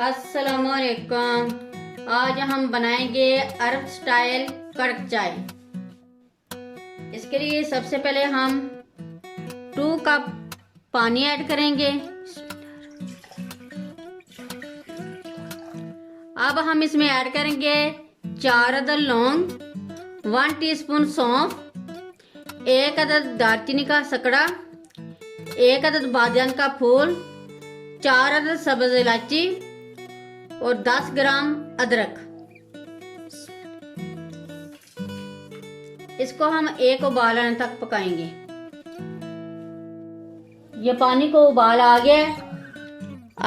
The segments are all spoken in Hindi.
अस्सलामुअलैकुम। आज हम बनाएंगे अरब स्टाइल कड़क चाय। इसके लिए सबसे पहले हम 2 कप पानी ऐड करेंगे। अब हम इसमें ऐड करेंगे 4 अदद लौंग, 1 टीस्पून सौंफ, 1 अदद दालचीनी का सकड़ा, 1 अदद बादियान का फूल, 4 अदद सब्ज इलायची और 10 ग्राम अदरक। इसको हम एक उबाल आने तक पकाएंगे। ये पानी को उबाल आ गया।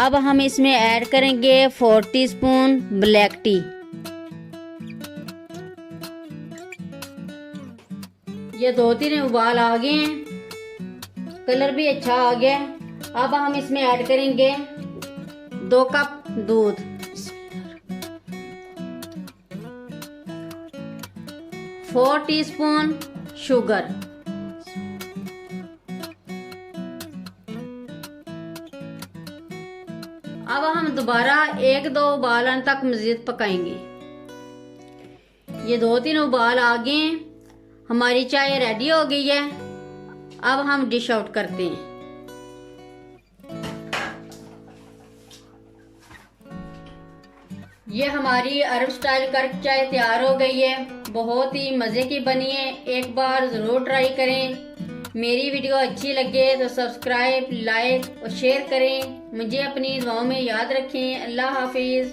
अब हम इसमें ऐड करेंगे 4 टीस्पून ब्लैक टी। ये 2-3 उबाल आ गए हैं, कलर भी अच्छा आ गया। अब हम इसमें ऐड करेंगे 2 कप दूध, 4 टीस्पून शुगर, अब हम दोबारा 1-2 उबाल आने तक मजीद पकाएंगे। ये 2-3 उबाल आ गए, हमारी चाय रेडी हो गई है। अब हम डिश आउट करते हैं। ये हमारी अरब स्टाइल कड़क चाय तैयार हो गई है। बहुत ही मज़े की बनी है, एक बार ज़रूर ट्राई करें। मेरी वीडियो अच्छी लगे तो सब्सक्राइब, लाइक और शेयर करें। मुझे अपनी दुआओं में याद रखें। अल्लाह हाफिज़।